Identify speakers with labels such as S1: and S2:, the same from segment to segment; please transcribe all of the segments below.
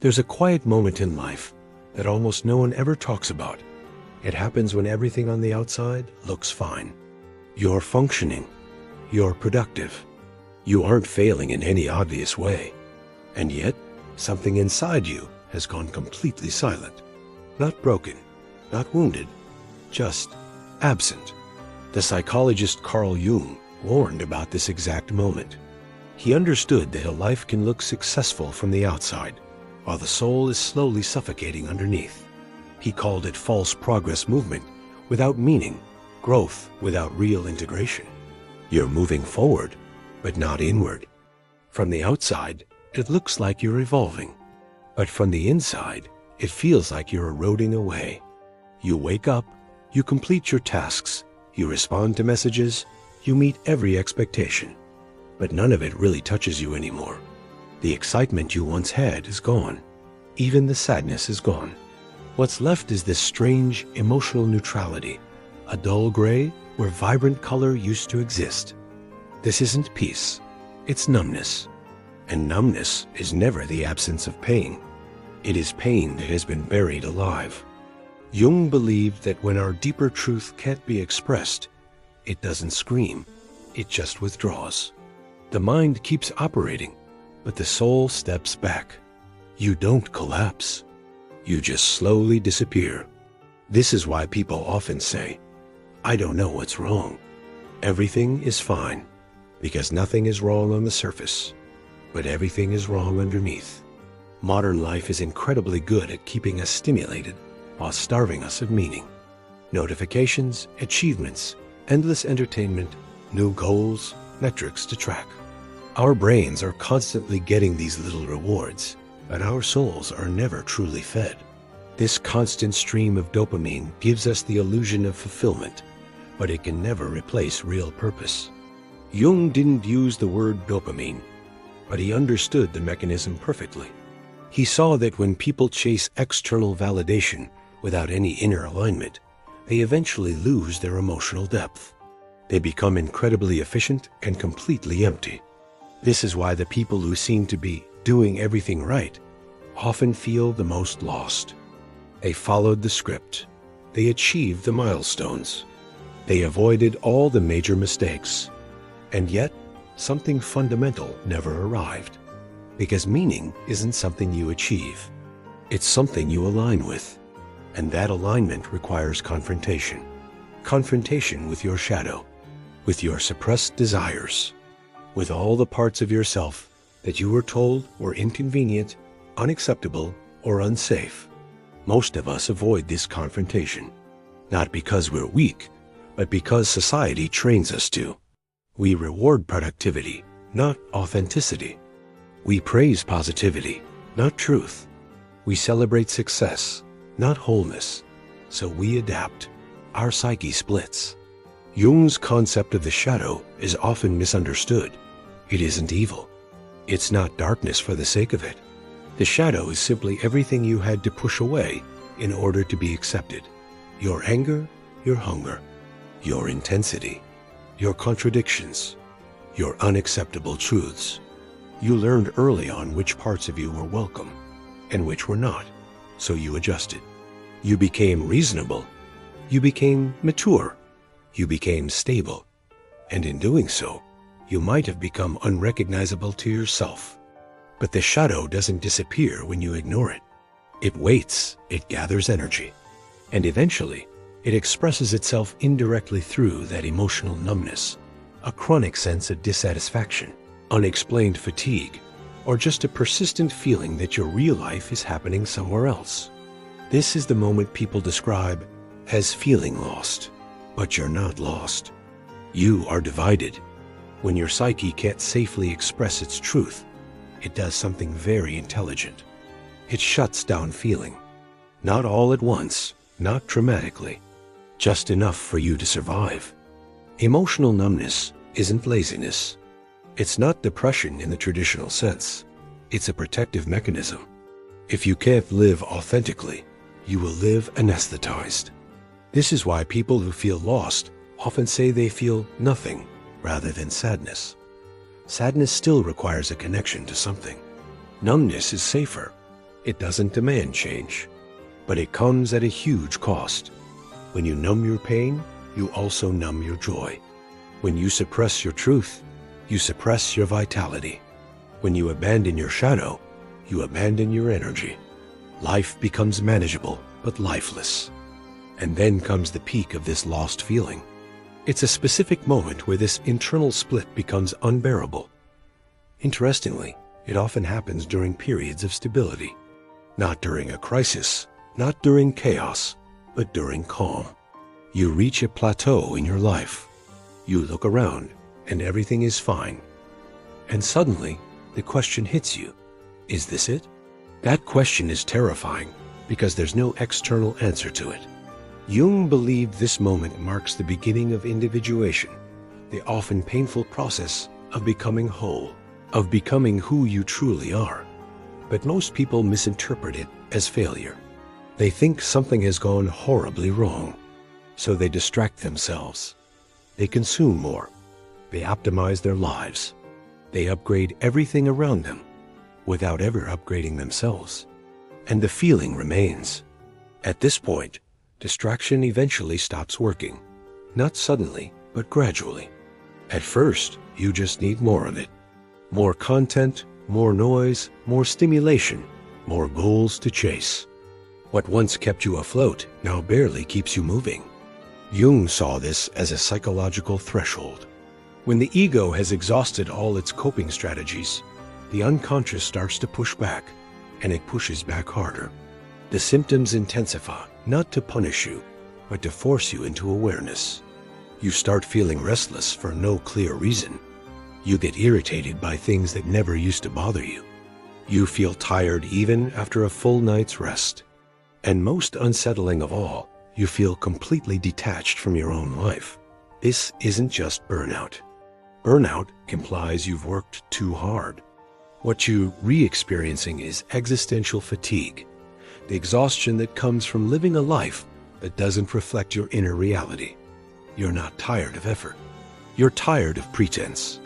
S1: There's a quiet moment in life that almost no one ever talks about. It happens when everything on the outside looks fine. You're functioning. You're productive. You aren't failing in any obvious way. And yet, something inside you has gone completely silent. Not broken, not wounded, just absent. The psychologist Carl Jung warned about this exact moment. He understood that a life can look successful from the outside, while the soul is slowly suffocating underneath. He called it false progress movement without meaning, growth without real integration. You're moving forward, but not inward. From the outside, it looks like you're evolving, but from the inside, it feels like you're eroding away. You wake up, you complete your tasks, you respond to messages, you meet every expectation, but none of it really touches you anymore. The excitement you once had is gone. Even the sadness is gone. What's left is this strange emotional neutrality, a dull gray where vibrant color used to exist. This isn't peace, it's numbness. And numbness is never the absence of pain. It is pain that has been buried alive. Jung believed that when our deeper truth can't be expressed, it doesn't scream, it just withdraws. The mind keeps operating, but the soul steps back. You don't collapse. You just slowly disappear. This is why people often say, "I don't know what's wrong." Everything is fine, because nothing is wrong on the surface, but everything is wrong underneath. Modern life is incredibly good at keeping us stimulated while starving us of meaning. Notifications, achievements, endless entertainment, new goals, metrics to track. Our brains are constantly getting these little rewards, but our souls are never truly fed. This constant stream of dopamine gives us the illusion of fulfillment, but it can never replace real purpose. Jung didn't use the word dopamine, but he understood the mechanism perfectly. He saw that when people chase external validation without any inner alignment, they eventually lose their emotional depth. They become incredibly efficient and completely empty. This is why the people who seem to be doing everything right often feel the most lost. They followed the script. They achieved the milestones. They avoided all the major mistakes. And yet, something fundamental never arrived. Because meaning isn't something you achieve. It's something you align with. And that alignment requires confrontation. Confrontation with your shadow, with your suppressed desires, with all the parts of yourself that you were told were inconvenient, unacceptable, or unsafe. Most of us avoid this confrontation, not because we're weak, but because society trains us to. We reward productivity, not authenticity. We praise positivity, not truth. We celebrate success, not wholeness. So we adapt. Our psyche splits. Jung's concept of the shadow is often misunderstood. It isn't evil. It's not darkness for the sake of it. The shadow is simply everything you had to push away in order to be accepted. Your anger, your hunger, your intensity, your contradictions, your unacceptable truths. You learned early on which parts of you were welcome and which were not, so you adjusted. You became reasonable. You became mature. You became stable. And in doing so, you might have become unrecognizable to yourself. But the shadow doesn't disappear when you ignore it. It waits, it gathers energy, and eventually it expresses itself indirectly through that emotional numbness, a chronic sense of dissatisfaction, unexplained fatigue, or just a persistent feeling that your real life is happening somewhere else. This is the moment people describe as feeling lost, but you're not lost. You are divided. When your psyche can't safely express its truth, it does something very intelligent. It shuts down feeling. Not all at once, not dramatically, just enough for you to survive. Emotional numbness isn't laziness. It's not depression in the traditional sense. It's a protective mechanism. If you can't live authentically, you will live anesthetized. This is why people who feel lost often say they feel nothing rather than sadness. Sadness still requires a connection to something. Numbness is safer. It doesn't demand change, but it comes at a huge cost. When you numb your pain, you also numb your joy. When you suppress your truth, you suppress your vitality. When you abandon your shadow, you abandon your energy. Life becomes manageable, but lifeless. And then comes the peak of this lost feeling. It's a specific moment where this internal split becomes unbearable. Interestingly, it often happens during periods of stability. Not during a crisis, not during chaos, but during calm. You reach a plateau in your life. You look around, and everything is fine. And suddenly, the question hits you. Is this it? That question is terrifying because there's no external answer to it. Jung believed this moment marks the beginning of individuation, the often painful process of becoming whole, of becoming who you truly are. But most people misinterpret it as failure. They think something has gone horribly wrong, so they distract themselves. They consume more. They optimize their lives. They upgrade everything around them without ever upgrading themselves. And the feeling remains. At this point, distraction eventually stops working. Not suddenly, but gradually. At first, you just need more of it. More content, more noise, more stimulation, more goals to chase. What once kept you afloat now barely keeps you moving. Jung saw this as a psychological threshold. When the ego has exhausted all its coping strategies, the unconscious starts to push back, and it pushes back harder. The symptoms intensify, not to punish you, but to force you into awareness. You start feeling restless for no clear reason. You get irritated by things that never used to bother you. You feel tired even after a full night's rest. And most unsettling of all, you feel completely detached from your own life. This isn't just burnout. Burnout implies you've worked too hard. What you're re-experiencing is existential fatigue, the exhaustion that comes from living a life that doesn't reflect your inner reality. You're not tired of effort. You're tired of pretense.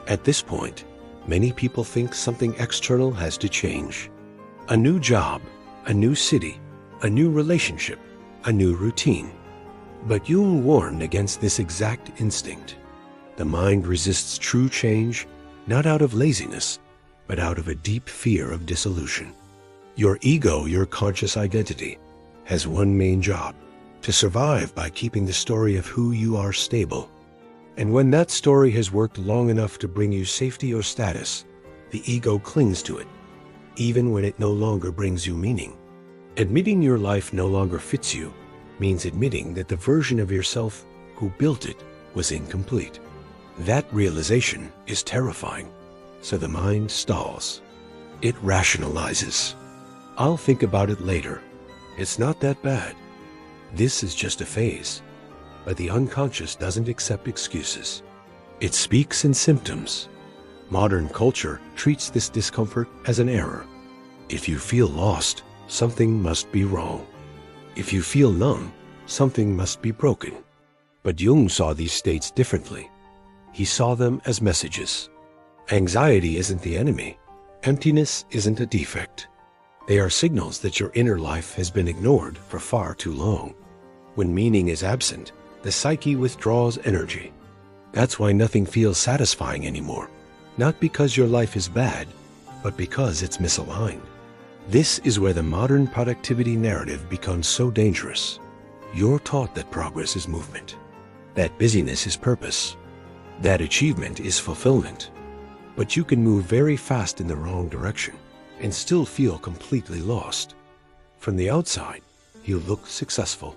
S1: At this point, many people think something external has to change. A new job, a new city, a new relationship, a new routine. But Jung warned against this exact instinct. The mind resists true change, not out of laziness, but out of a deep fear of dissolution. Your ego, your conscious identity, has one main job: to survive by keeping the story of who you are stable. And when that story has worked long enough to bring you safety or status, the ego clings to it, even when it no longer brings you meaning. Admitting your life no longer fits you means admitting that the version of yourself who built it was incomplete. That realization is terrifying, so the mind stalls. It rationalizes. I'll think about it later. It's not that bad. This is just a phase. But the unconscious doesn't accept excuses. It speaks in symptoms. Modern culture treats this discomfort as an error. If you feel lost, something must be wrong. If you feel numb, something must be broken. But Jung saw these states differently. He saw them as messages. Anxiety isn't the enemy. Emptiness isn't a defect. They are signals that your inner life has been ignored for far too long. When meaning is absent, the psyche withdraws energy. That's why nothing feels satisfying anymore. Not because your life is bad, but because it's misaligned. This is where the modern productivity narrative becomes so dangerous. You're taught that progress is movement, that busyness is purpose, that achievement is fulfillment. But you can move very fast in the wrong direction and still feel completely lost. From the outside, you look successful.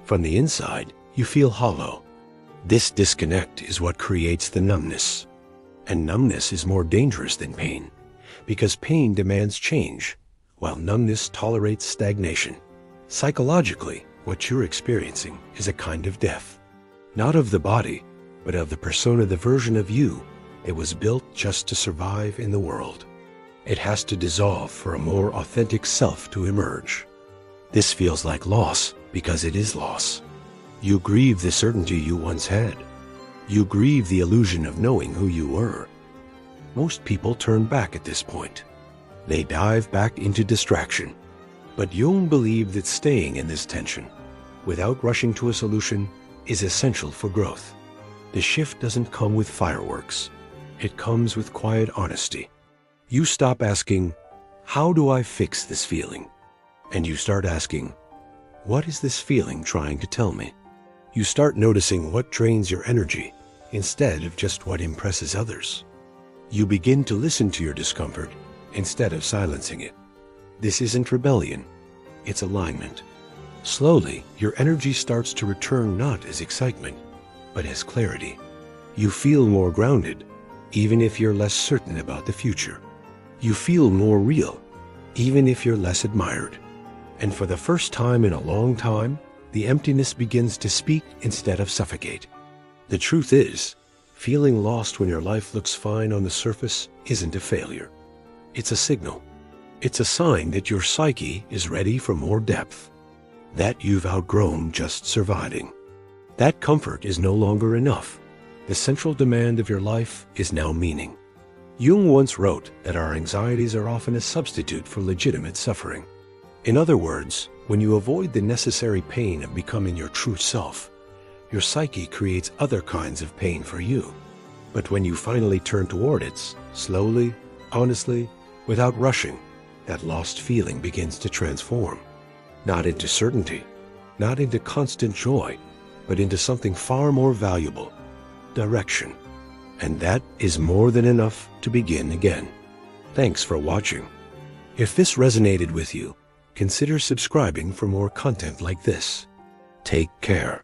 S1: From the inside, you feel hollow. This disconnect is what creates the numbness. And numbness is more dangerous than pain, because pain demands change, while numbness tolerates stagnation. Psychologically, what you're experiencing is a kind of death, not of the body, but of the persona, the version of you that was built just to survive in the world. It has to dissolve for a more authentic self to emerge. This feels like loss because it is loss. You grieve the certainty you once had. You grieve the illusion of knowing who you were. Most people turn back at this point. They dive back into distraction. But Jung believed that staying in this tension, without rushing to a solution, is essential for growth. The shift doesn't come with fireworks. It comes with quiet honesty. You stop asking, "How do I fix this feeling?" And you start asking, "What is this feeling trying to tell me?" You start noticing what drains your energy instead of just what impresses others. You begin to listen to your discomfort instead of silencing it. This isn't rebellion, it's alignment. Slowly, your energy starts to return not as excitement, but as clarity. You feel more grounded, even if you're less certain about the future. You feel more real, even if you're less admired. And for the first time in a long time, the emptiness begins to speak instead of suffocate. The truth is, feeling lost when your life looks fine on the surface isn't a failure. It's a signal. It's a sign that your psyche is ready for more depth, that you've outgrown just surviving. That comfort is no longer enough. The central demand of your life is now meaning. Jung once wrote that our anxieties are often a substitute for legitimate suffering. In other words, when you avoid the necessary pain of becoming your true self, your psyche creates other kinds of pain for you. But when you finally turn toward it, slowly, honestly, without rushing, that lost feeling begins to transform. Not into certainty, not into constant joy, but into something far more valuable, direction. And that is more than enough to begin again. Thanks for watching. If this resonated with you, consider subscribing for more content like this. Take care.